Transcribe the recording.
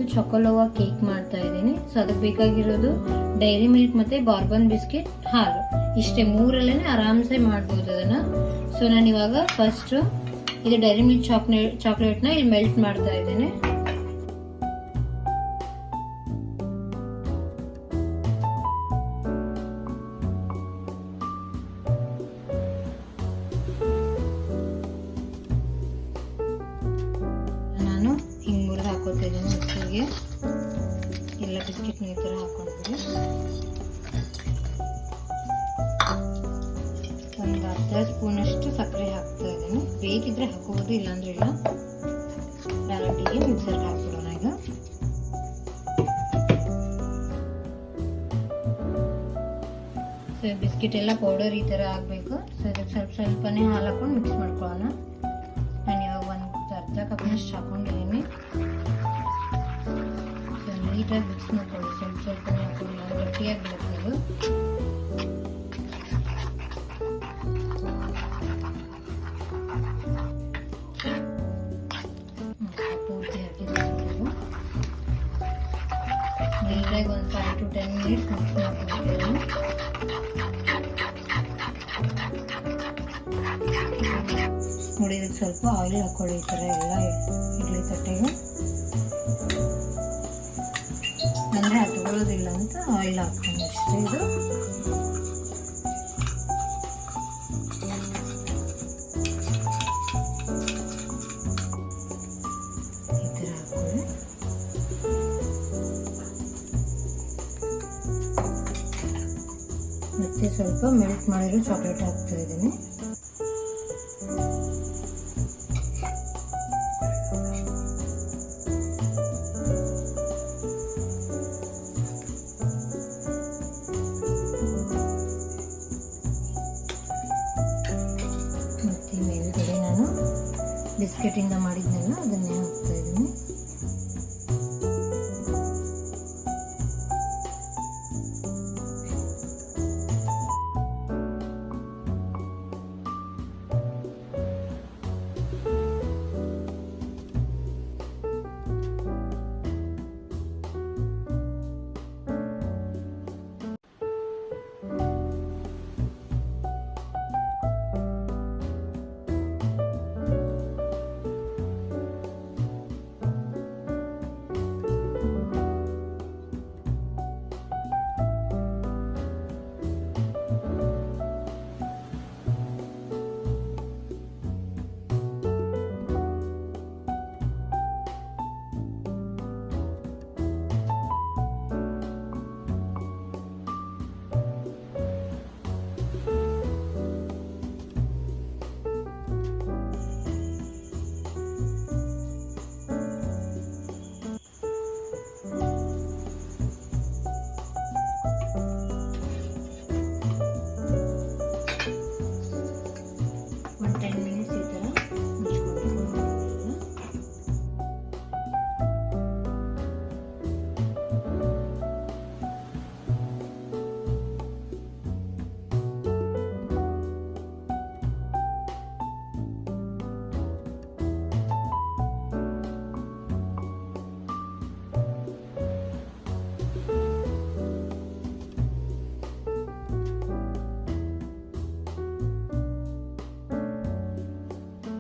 ಇವತ್ತು choco-lova cake ಮಾಡ್ತಾ ಇದ್ದೀನಿ. ಸೊ ಅದಕ್ಕೆ ಬೇಕಾಗಿರೋದು ಡೈರಿ ಮಿಲ್ಕ್ ಮತ್ತೆ ಬಾರ್ಬನ್ ಬಿಸ್ಕೆಟ್, ಹಾಲು. ಇಷ್ಟೇ ಮೂರಲ್ಲೇನೆ ಆರಾಮ್ಸೆ ಮಾಡ್ಬೋದು ಅದನ್ನ. ಸೊ ನಾನು ಇವಾಗ ಫಸ್ಟ್ ಇದು ಡೈರಿ ಮಿಲ್ಕ್ ಚಾಕ್ಲೇಟ್ನ ಇಲ್ಲಿ ಮೆಲ್ಟ್ ಮಾಡ್ತಾ ಇದ್ದೀನಿ. ನಾನು ಹಿಂಗೆ ಮುರಿದು ಹಾಕೋತಾ ಇದ್ದೀನಿ ಮಿಕ್ಸಿಗೆ. ಎಲ್ಲ ಬಿಸ್ಕೆಟ್ನ ಈ ಥರ ಹಾಕೊಂಡಿದ್ದೀನಿ. ಒಂದು ಅರ್ಧ ಸ್ಪೂನಷ್ಟು ಸಕ್ಕರೆ ಹಾಕ್ತಾ ಇದ್ದೀನಿ. ಬೇಕಿದ್ರೆ ಹಾಕೋಬೋದು, ಇಲ್ಲಾಂದ್ರೆ ಇಲ್ಲ. ಡೈರೆಕ್ಟಿಗೆ ಮಿಕ್ಸರ್ಗೆ ಹಾಕ್ಬಿಡೋಣ ಈಗ. ಸೊ ಬಿಸ್ಕೆಟ್ ಎಲ್ಲ ಪೌಡರ್ ಈ ಥರ ಆಗಬೇಕು. ಸೊ ಇದಕ್ಕೆ ಸ್ವಲ್ಪನೇ ಹಾಲು ಹಾಕೊಂಡು ಮಿಕ್ಸ್ ಮಾಡ್ಕೊಳ್ಳೋಣ. ನಾನು ಇವಾಗ ಒಂದು ಅರ್ಧ ಕಪ್ನಷ್ಟು ಹಾಕೊಂಡಿದ್ದೀನಿ. ಸೊ ನೀಟಾಗಿ ಮಿಕ್ಸ್ ಮಾಡ್ಕೊಳ್ಳಿ. ಸ್ವಲ್ಪನೇ ಹಾಕೊಂಡು ಗಟ್ಟಿಯಾಗಿ ಬರುತ್ತೆ ಇದು. ನೀಟಾಗಿ ಒಂದು 5 to 10 ಮಿನಿಟ್ಸ್ ಮಿಕ್ಸ್ ಮಾಡ್ಕೊಳ್ತೀನಿ. ನೋಡಿ, ಇದಕ್ಕೆ ಸ್ವಲ್ಪ ಆಯಿಲ್ ಹಾಕೊಳ್ಳಿ. ಈ ಥರ ಎಲ್ಲ ಇಡ್ಲಿ ತಟ್ಟೆಗೆ ಅಂದರೆ ಹತ್ಕೊಳ್ಳೋದಿಲ್ಲ ಅಂತ ಆಯಿಲ್ ಹಾಕ್ತೀನಿ ಅಷ್ಟೇ. ಇದು ಈ ಥರ ಹಾಕೊಳ್ಳಿ. ಮತ್ತೆ ಸ್ವಲ್ಪ ಮೆಲ್ಟ್ ಮಾಡಿರೋ ಚಾಕ್ಲೇಟ್ ಹಾಕ್ತಾ ಇದ್ದೀನಿ. ಮತ್ತೆ ಮೇಲ್ಗಡೆ ನಾನು ಬಿಸ್ಕೆಟ್ ಇಂದ ಮಾಡಿದ್ನಲ್ಲ ಅದನ್ನೇ